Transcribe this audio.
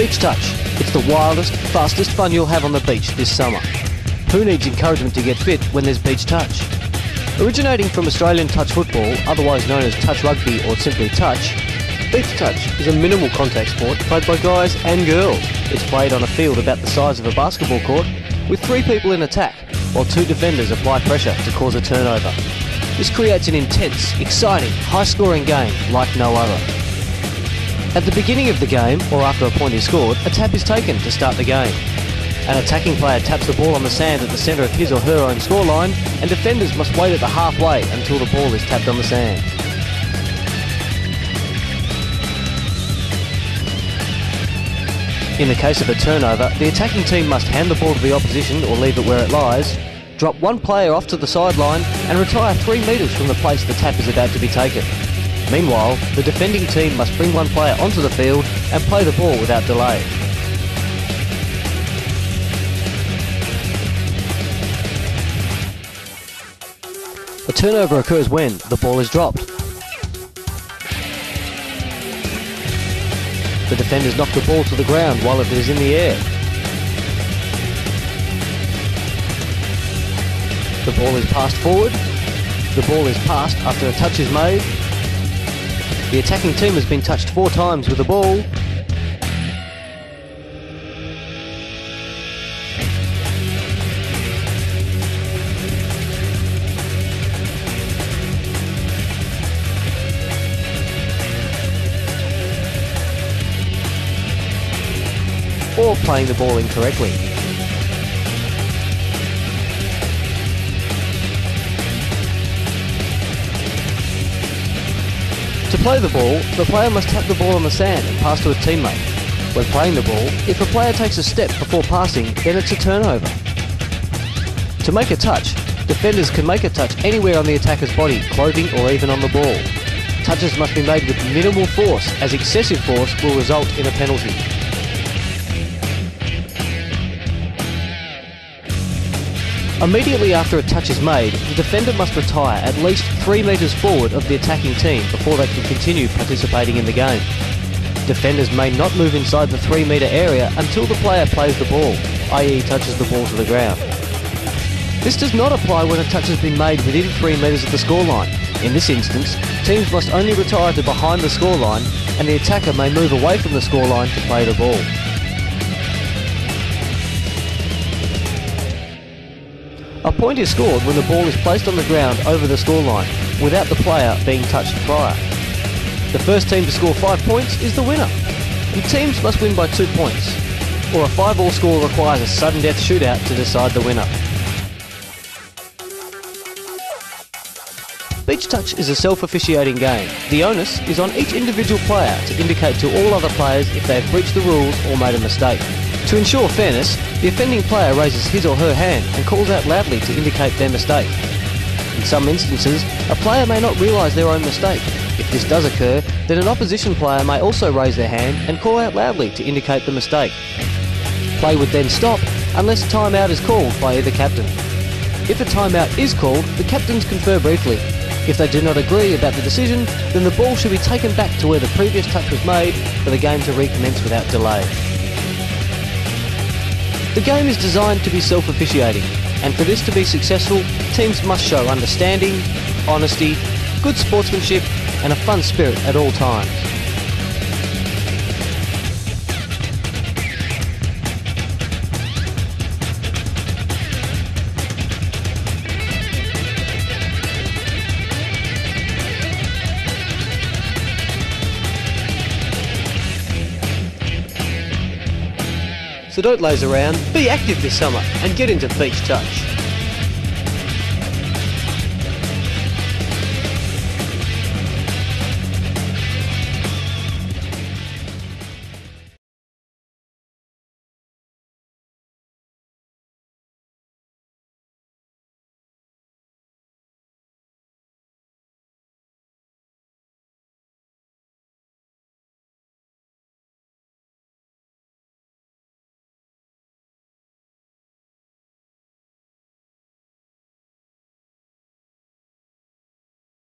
Beach Touch. It's the wildest, fastest fun you'll have on the beach this summer. Who needs encouragement to get fit when there's Beach Touch? Originating from Australian touch football, otherwise known as touch rugby or simply touch, Beach Touch is a minimal contact sport played by guys and girls. It's played on a field about the size of a basketball court with 3 people in attack, while 2 defenders apply pressure to cause a turnover. This creates an intense, exciting, high-scoring game like no other. At the beginning of the game, or after a point is scored, a tap is taken to start the game. An attacking player taps the ball on the sand at the centre of his or her own scoreline, and defenders must wait at the halfway until the ball is tapped on the sand. In the case of a turnover, the attacking team must hand the ball to the opposition or leave it where it lies, drop 1 player off to the sideline, and retire 3 metres from the place the tap is about to be taken. Meanwhile, the defending team must bring 1 player onto the field and play the ball without delay. A turnover occurs when the ball is dropped. The defenders knock the ball to the ground while it is in the air. The ball is passed forward. The ball is passed after a touch is made. The attacking team has been touched 4 times with the ball. Or playing the ball incorrectly. To play the ball, the player must tap the ball on the sand and pass to a teammate. When playing the ball, if a player takes a step before passing, then it's a turnover. To make a touch, defenders can make a touch anywhere on the attacker's body, clothing or even on the ball. Touches must be made with minimal force, as excessive force will result in a penalty. Immediately after a touch is made, the defender must retire at least 3 metres forward of the attacking team before they can continue participating in the game. Defenders may not move inside the 3 metre area until the player plays the ball, i.e. touches the ball to the ground. This does not apply when a touch has been made within 3 metres of the scoreline. In this instance, teams must only retire to behind the scoreline, and the attacker may move away from the scoreline to play the ball. A point is scored when the ball is placed on the ground over the scoreline, without the player being touched prior. The first team to score 5 points is the winner, and teams must win by 2 points, or a 5-all score requires a sudden death shootout to decide the winner. Beach Touch is a self-officiating game. The onus is on each individual player to indicate to all other players if they have breached the rules or made a mistake. To ensure fairness, the offending player raises his or her hand and calls out loudly to indicate their mistake. In some instances, a player may not realise their own mistake. If this does occur, then an opposition player may also raise their hand and call out loudly to indicate the mistake. Play would then stop unless a timeout is called by either captain. If a timeout is called, the captains confer briefly. If they do not agree about the decision, then the ball should be taken back to where the previous touch was made for the game to recommence without delay. The game is designed to be self-officiating, and for this to be successful, teams must show understanding, honesty, good sportsmanship, and a fun spirit at all times. So don't laze around, be active this summer and get into Beach Touch.